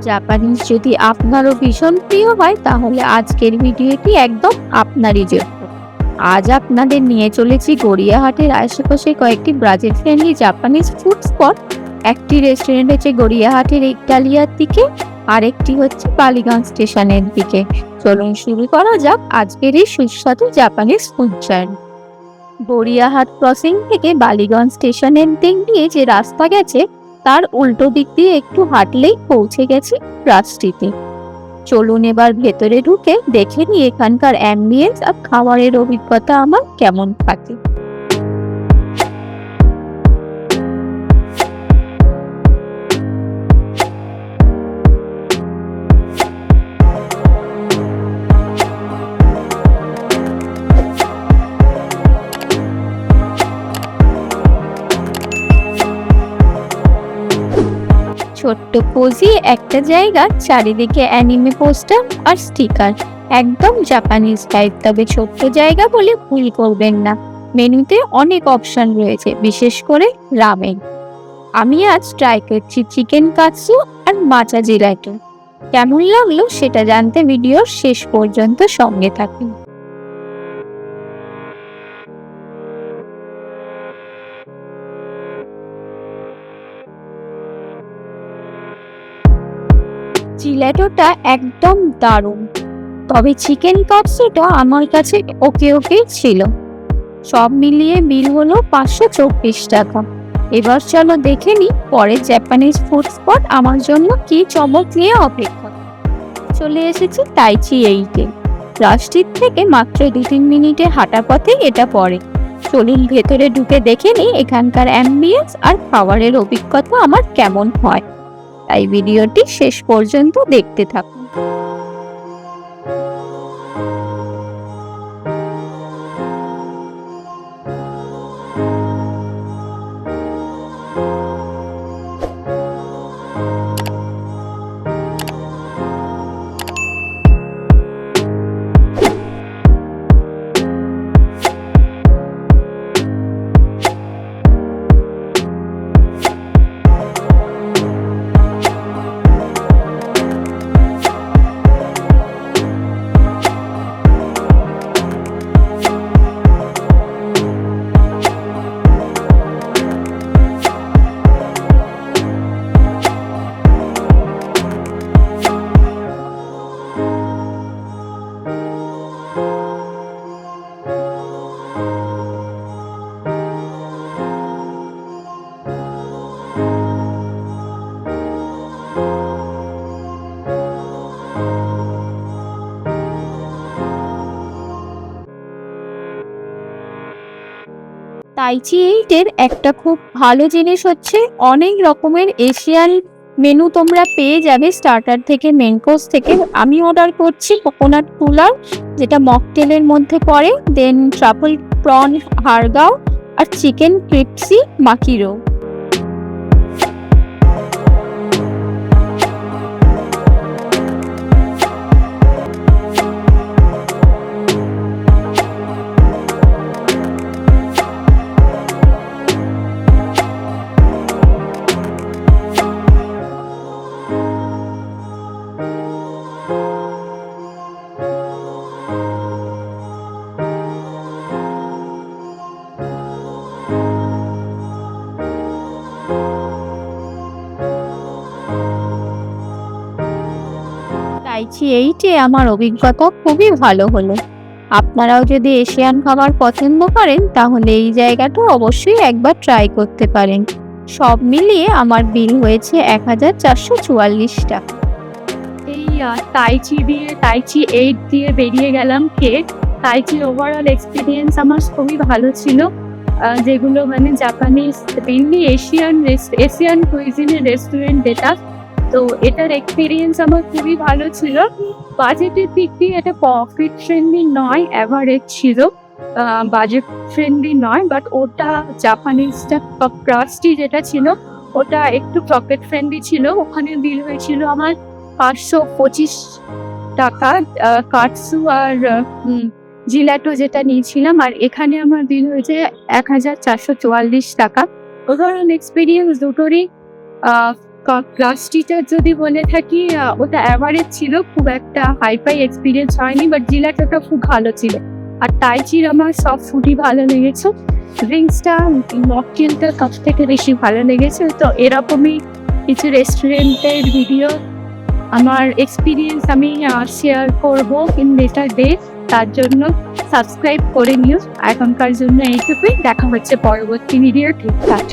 Japanese যদি আপনারও ভীষণ প্রিয় হয় তাহলে আজকের ভিডিওটি একদম আপনারই জন্য। আজ আপনাদের নিয়ে চলেছি গড়িয়াহাটের আশেপাশে কয়েকটি budget friendly Japanese food spot. একটি রেস্টুরেন্ট হচ্ছে গড়িয়াহাটের ইটালিয়ার দিকে, আরেকটি হচ্ছে বালিগঞ্জ স্টেশনের দিকে। চলুন শুরু করা যাক আজকের এই সুস্বাদু Japanese food journey. Gariahat crossing থেকে বালিগঞ্জ স্টেশনের দিক দিয়ে যে রাস্তা গেছে তার উল্টো দিক দিয়ে একটু হাঁটলেই পৌঁছে গেছি রাস্তাটিতে। চলুন এবার ভেতরে ঢুকে দেখে নিই এখানকার অ্যাম্বিয়েন্স আর খাবারের অভিজ্ঞতা আমার কেমন থাকে। ছোট্ট কোজি একটা জায়গা, চারিদিকে অ্যানিমে পোস্টার আর স্টিকার, একদম জাপানিজ টাইপ। তবে ছোট্ট জায়গা বলে ভুল করবেন না, মেনুতে অনেক অপশন রয়েছে, বিশেষ করে রামেন। আমি আজ ট্রাই করছি চিকেন কাটসু আর মাচা জিরাটো। কেমন লাগলো সেটা জানতে ভিডিওর শেষ পর্যন্ত সঙ্গে থাকুন। জিলাটোটা একদম দারুণ, তবে চিকেন কাটসুটা আমার কাছে ওকে ছিল। সব মিলিয়ে বিল হলো 524 টাকা। এবার চলো দেখে নি পরের জাপানিজ ফুড স্পট আমার জন্য কি চমক নিয়ে অপেক্ষা। চলে এসেছি তাইচি 8-এ। রাস্টির থেকে মাত্র 2-3 মিনিটে হাঁটা পথে এটা পড়ে। চলুন ভেতরে ঢুকে দেখে নি এখানকার অ্যাম্বিয়েন্স আর খাবারের অভিজ্ঞতা আমার কেমন হয়। তাই ভিডিওটি শেষ পর্যন্ত দেখতে থাকুন। তাইচি 8-এর একটা খুব ভালো জিনিস হচ্ছে অনেক রকমের এশিয়ান মেনু তোমরা পেয়ে যাবে স্টার্টার থেকে মেন কোর্স থেকে। আমি অর্ডার করছি কোকোনাট কুলার, যেটা মকটেলের মধ্যে পড়ে, দেন ট্রাফল প্রন হারগাও আর চিকেন ক্রিপসি মাকিরো। তাইচি 8-এ আমার অভিজ্ঞতা খুবই ভালো হলো। আপনারাও যদি এশিয়ান খাবার পছন্দ করেন তাহলে এই জায়গাটা অবশ্যই একবার ট্রাই করতে পারেন। সব মিলিয়ে আমার বিল হয়েছে 1444 টাকা। এই তাইচি 8 দিয়ে বেরিয়ে গেলাম খেয়ে। তাইচির ওভারঅল এক্সপিরিয়েন্স আমার খুবই ভালো ছিল। যেগুলো মানে জাপানিজ মেনলি এশিয়ান কুইজিনের রেস্টুরেন্ট এটা, তো এটার এক্সপিরিয়েন্স আমার খুবই ভালো ছিল। বাজেটের দিক দিয়ে এটা পকেট ফ্রেন্ডলি নয়, অ্যাভারেজ ছিল, বাজেট ফ্রেন্ডলি নয়, বাট ওটা জাপানিজটা ক্রাস্টি যেটা ছিল ওটা একটু পকেট ফ্রেন্ডলি ছিল। ওখানে বিল হয়েছিল আমার 525 টাকা কাটসু আর জিলাটো যেটা নিয়েছিলাম, আর এখানে আমার বিল হয়েছে 1444 টাকা। ওভারঅল এক্সপিরিয়েন্স দুটোরই ক্লাস টিচার যদি বলে থাকি, ওটা অ্যাভারেজ ছিল, খুব একটা হাইফাই এক্সপিরিয়েন্স হয়নি, বাট জিলাটোটা খুব ভালো ছিল। আর টাইচির আমার সব ফুডই ভালো লেগেছে, ড্রিঙ্কসটা মকটেলটা সব থেকে বেশি ভালো লেগেছে। তো এরকমই কিছু রেস্টুরেন্টের ভিডিও, আমার এক্সপিরিয়েন্স আমি শেয়ার করবো ইন লেটার ডে। তার জন্য সাবস্ক্রাইব করে নিও। এখনকার জন্য এইটুকুই, দেখা হচ্ছে পরবর্তী ভিডিও। ঠিকঠাক।